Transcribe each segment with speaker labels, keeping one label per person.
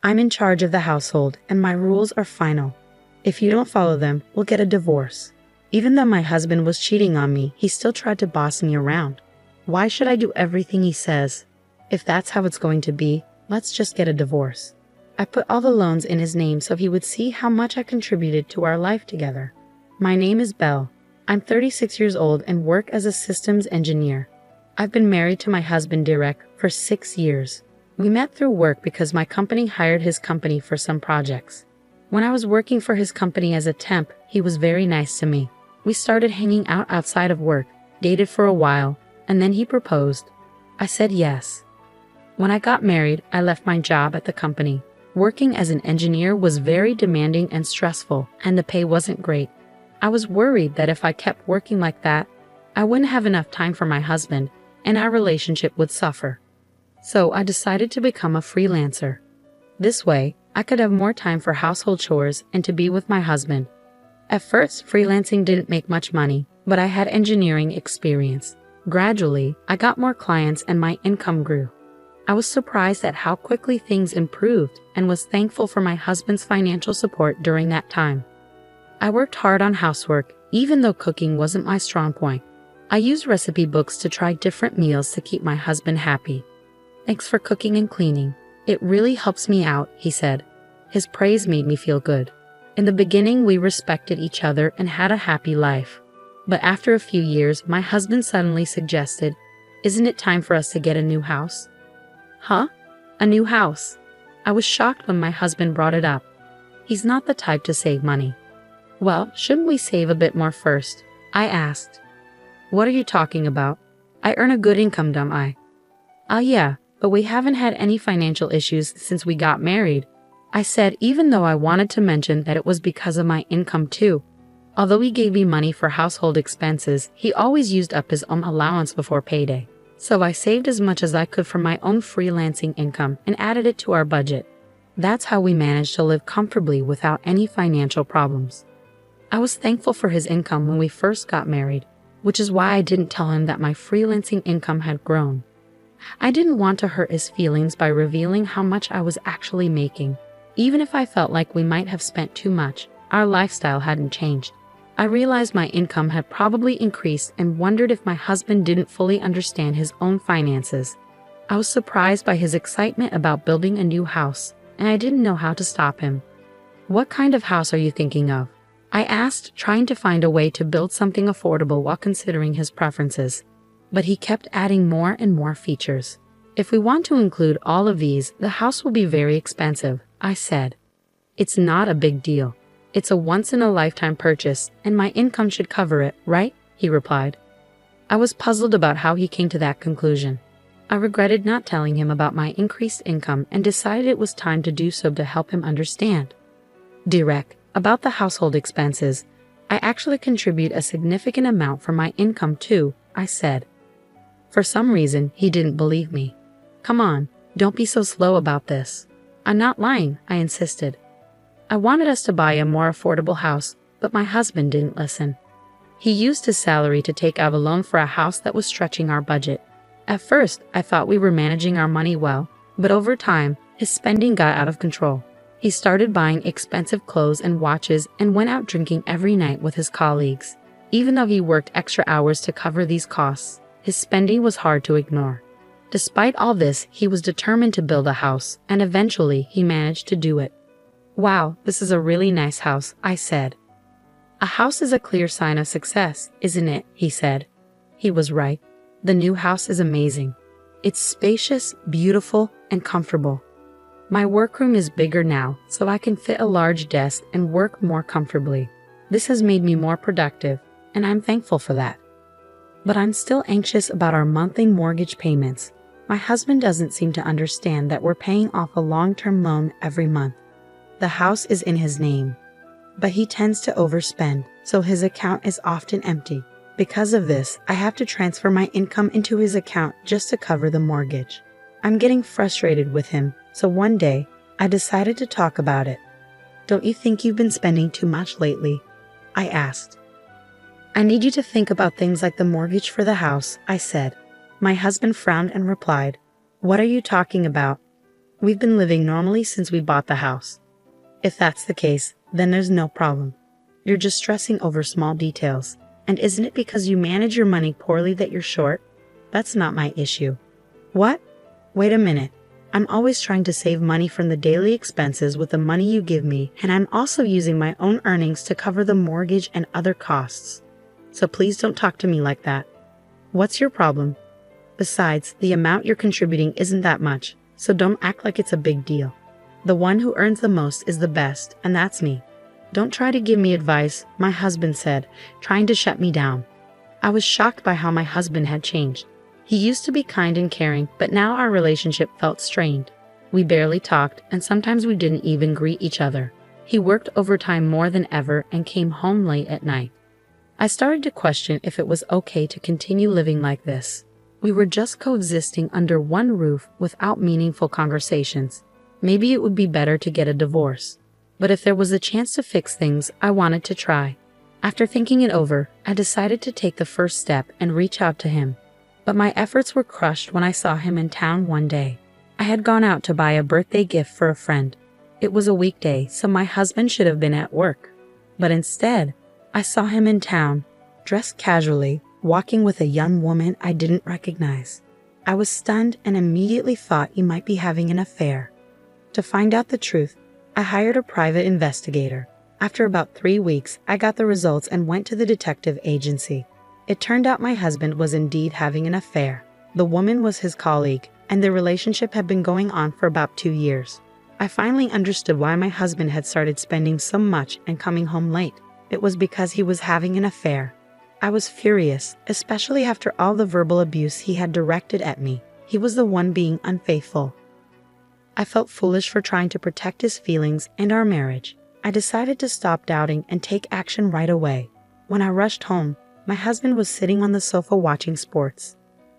Speaker 1: I'm in charge of the household, and my rules are final. If you don't follow them, we'll get a divorce. Even though my husband was cheating on me, he still tried to boss me around. Why should I do everything he says? If that's how it's going to be, let's just get a divorce. I put all the loans in his name so he would see how much I contributed to our life together. My name is Belle. I'm 36 years old and work as a systems engineer. I've been married to my husband Derek for 6 years. We met through work because my company hired his company for some projects. When I was working for his company as a temp, he was very nice to me. We started hanging out outside of work, dated for a while, and then he proposed. I said yes. When I got married, I left my job at the company. Working as an engineer was very demanding and stressful, and the pay wasn't great. I was worried that if I kept working like that, I wouldn't have enough time for my husband, and our relationship would suffer. So I decided to become a freelancer. This way, I could have more time for household chores and to be with my husband. At first, freelancing didn't make much money, but I had engineering experience. Gradually, I got more clients and my income grew. I was surprised at how quickly things improved and was thankful for my husband's financial support during that time. I worked hard on housework, even though cooking wasn't my strong point. I used recipe books to try different meals to keep my husband happy. Thanks for cooking and cleaning. It really helps me out, he said. His praise made me feel good. In the beginning, we respected each other and had a happy life. But after a few years, my husband suddenly suggested, "Isn't it time for us to get a new house?" Huh? A new house? I was shocked when my husband brought it up. He's not the type to save money. Well, shouldn't we save a bit more first? I asked. What are you talking about? I earn a good income, don't I? Yeah, but we haven't had any financial issues since we got married. I said, even though I wanted to mention that it was because of my income too. Although he gave me money for household expenses, he always used up his own allowance before payday. So I saved as much as I could from my own freelancing income and added it to our budget. That's how we managed to live comfortably without any financial problems. I was thankful for his income when we first got married, which is why I didn't tell him that my freelancing income had grown. I didn't want to hurt his feelings by revealing how much I was actually making. Even if I felt like we might have spent too much, our lifestyle hadn't changed. I realized my income had probably increased and wondered if my husband didn't fully understand his own finances. I was surprised by his excitement about building a new house, and I didn't know how to stop him. What kind of house are you thinking of? I asked, trying to find a way to build something affordable while considering his preferences. But he kept adding more and more features. If we want to include all of these, the house will be very expensive, I said. It's not a big deal. It's a once-in-a-lifetime purchase, and my income should cover it, right? He replied. I was puzzled about how he came to that conclusion. I regretted not telling him about my increased income and decided it was time to do so to help him understand. Derek, about the household expenses, I actually contribute a significant amount from my income too, I said. For some reason, he didn't believe me. Come on, don't be so slow about this. I'm not lying, I insisted. I wanted us to buy a more affordable house, but my husband didn't listen. He used his salary to take out a loan for a house that was stretching our budget. At first, I thought we were managing our money well, but over time, his spending got out of control. He started buying expensive clothes and watches and went out drinking every night with his colleagues. Even though he worked extra hours to cover these costs, his spending was hard to ignore. Despite all this, he was determined to build a house, and eventually he managed to do it. Wow, this is a really nice house, I said. A house is a clear sign of success, isn't it? He said. He was right. The new house is amazing. It's spacious, beautiful, and comfortable. My workroom is bigger now, so I can fit a large desk and work more comfortably. This has made me more productive, and I'm thankful for that. But I'm still anxious about our monthly mortgage payments. My husband doesn't seem to understand that we're paying off a long-term loan every month. The house is in his name, but he tends to overspend, so his account is often empty. Because of this, I have to transfer my income into his account just to cover the mortgage. I'm getting frustrated with him, so one day, I decided to talk about it. Don't you think you've been spending too much lately? I asked. I need you to think about things like the mortgage for the house, I said. My husband frowned and replied, What are you talking about? We've been living normally since we bought the house. If that's the case, then there's no problem. You're just stressing over small details. And isn't it because you manage your money poorly that you're short? That's not my issue. What? Wait a minute. I'm always trying to save money from the daily expenses with the money you give me, and I'm also using my own earnings to cover the mortgage and other costs. So please don't talk to me like that. What's your problem? Besides, the amount you're contributing isn't that much, so don't act like it's a big deal. The one who earns the most is the best, and that's me. Don't try to give me advice, my husband said, trying to shut me down. I was shocked by how my husband had changed. He used to be kind and caring, but now our relationship felt strained. We barely talked, and sometimes we didn't even greet each other. He worked overtime more than ever and came home late at night. I started to question if it was okay to continue living like this. We were just coexisting under one roof without meaningful conversations. Maybe it would be better to get a divorce. But if there was a chance to fix things, I wanted to try. After thinking it over, I decided to take the first step and reach out to him. But my efforts were crushed when I saw him in town one day. I had gone out to buy a birthday gift for a friend. It was a weekday, so my husband should have been at work. But instead, I saw him in town, dressed casually, walking with a young woman I didn't recognize. I was stunned and immediately thought he might be having an affair. To find out the truth, I hired a private investigator. After about 3 weeks, I got the results and went to the detective agency. It turned out my husband was indeed having an affair. The woman was his colleague, and their relationship had been going on for about 2 years. I finally understood why my husband had started spending so much and coming home late. It was because he was having an affair. I was furious, especially after all the verbal abuse he had directed at me. He was the one being unfaithful. I felt foolish for trying to protect his feelings and our marriage. I decided to stop doubting and take action right away. When I rushed home, my husband was sitting on the sofa watching sports.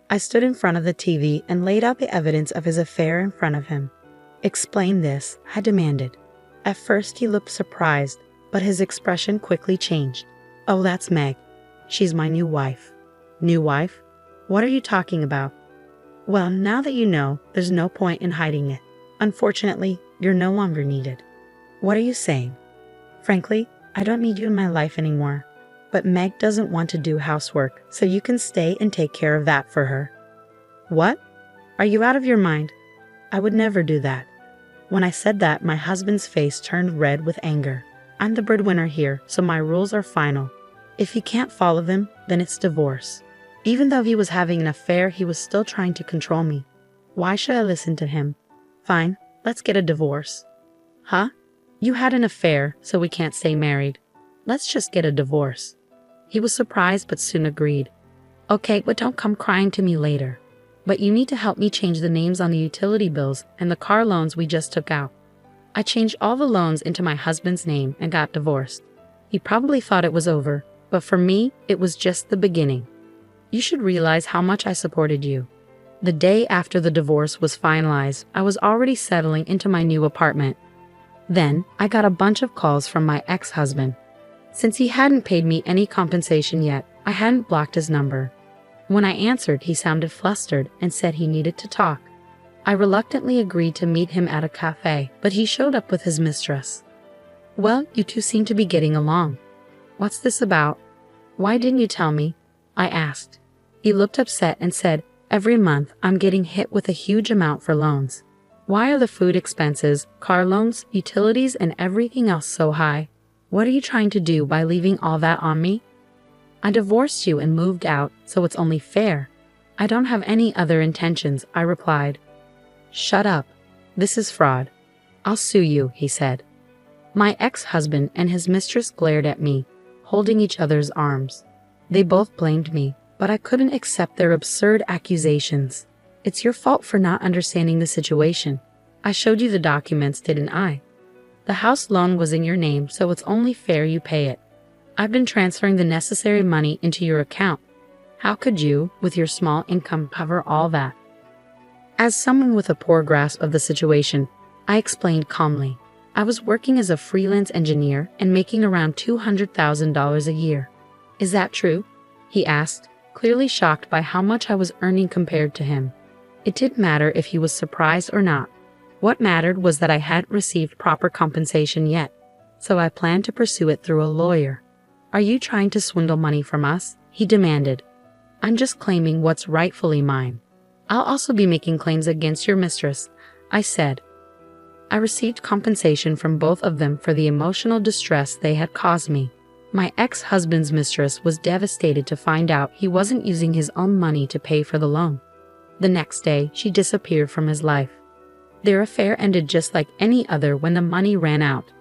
Speaker 1: I stood in front of the TV and laid out the evidence of his affair in front of him. "Explain this," I demanded. At first he looked surprised, but his expression quickly changed. "Oh, that's Meg. She's my new wife." "New wife? What are you talking about?" "Well, now that you know, there's no point in hiding it. Unfortunately, you're no longer needed." "What are you saying?" "Frankly, I don't need you in my life anymore. But Meg doesn't want to do housework, so you can stay and take care of that for her." "What? Are you out of your mind?" "I would never do that." When I said that, my husband's face turned red with anger. "I'm the breadwinner here, so my rules are final. If he can't follow them, then it's divorce." Even though he was having an affair, he was still trying to control me. Why should I listen to him? "Fine, let's get a divorce." "Huh? You had an affair, so we can't stay married. Let's just get a divorce." He was surprised but soon agreed. "Okay, but don't come crying to me later. But you need to help me change the names on the utility bills and the car loans we just took out." I changed all the loans into my husband's name and got divorced. He probably thought it was over, but for me, it was just the beginning. "You should realize how much I supported you." The day after the divorce was finalized, I was already settling into my new apartment. Then, I got a bunch of calls from my ex-husband. Since he hadn't paid me any compensation yet, I hadn't blocked his number. When I answered, he sounded flustered and said he needed to talk. I reluctantly agreed to meet him at a cafe, but he showed up with his mistress. "Well, you two seem to be getting along. What's this about? Why didn't you tell me?" I asked. He looked upset and said, "Every month, I'm getting hit with a huge amount for loans. Why are the food expenses, car loans, utilities, and everything else so high? What are you trying to do by leaving all that on me?" "I divorced you and moved out, so it's only fair." "I don't have any other intentions," I replied. "Shut up. This is fraud. I'll sue you," he said. My ex-husband and his mistress glared at me, holding each other's arms. They both blamed me, but I couldn't accept their absurd accusations. "It's your fault for not understanding the situation. I showed you the documents, didn't I? The house loan was in your name, so it's only fair you pay it. I've been transferring the necessary money into your account. How could you, with your small income, cover all that?" As someone with a poor grasp of the situation, I explained calmly. I was working as a freelance engineer and making around $200,000 a year. "Is that true?" he asked, clearly shocked by how much I was earning compared to him. It didn't matter if he was surprised or not. What mattered was that I hadn't received proper compensation yet, so I planned to pursue it through a lawyer. "Are you trying to swindle money from us?" he demanded. "I'm just claiming what's rightfully mine." "I'll also be making claims against your mistress," I said. I received compensation from both of them for the emotional distress they had caused me. My ex-husband's mistress was devastated to find out he wasn't using his own money to pay for the loan. The next day, she disappeared from his life. Their affair ended just like any other when the money ran out.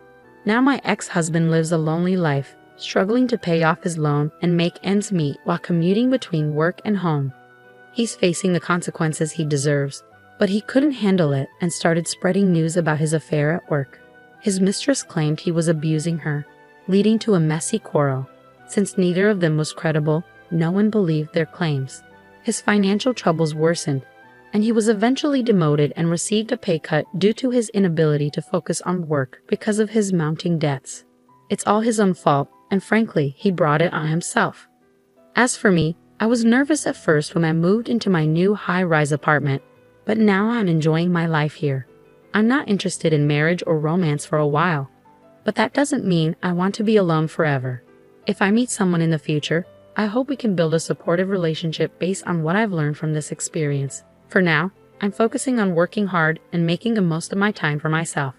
Speaker 1: Now my ex-husband lives a lonely life, struggling to pay off his loan and make ends meet while commuting between work and home. He's facing the consequences he deserves, but he couldn't handle it and started spreading news about his affair at work. His mistress claimed he was abusing her, leading to a messy quarrel. Since neither of them was credible, no one believed their claims. His financial troubles worsened, and he was eventually demoted and received a pay cut due to his inability to focus on work because of his mounting debts. It's all his own fault, and frankly, he brought it on himself. As for me, I was nervous at first when I moved into my new high-rise apartment, but now I'm enjoying my life here. I'm not interested in marriage or romance for a while, but that doesn't mean I want to be alone forever. If I meet someone in the future, I hope we can build a supportive relationship based on what I've learned from this experience. For now, I'm focusing on working hard and making the most of my time for myself.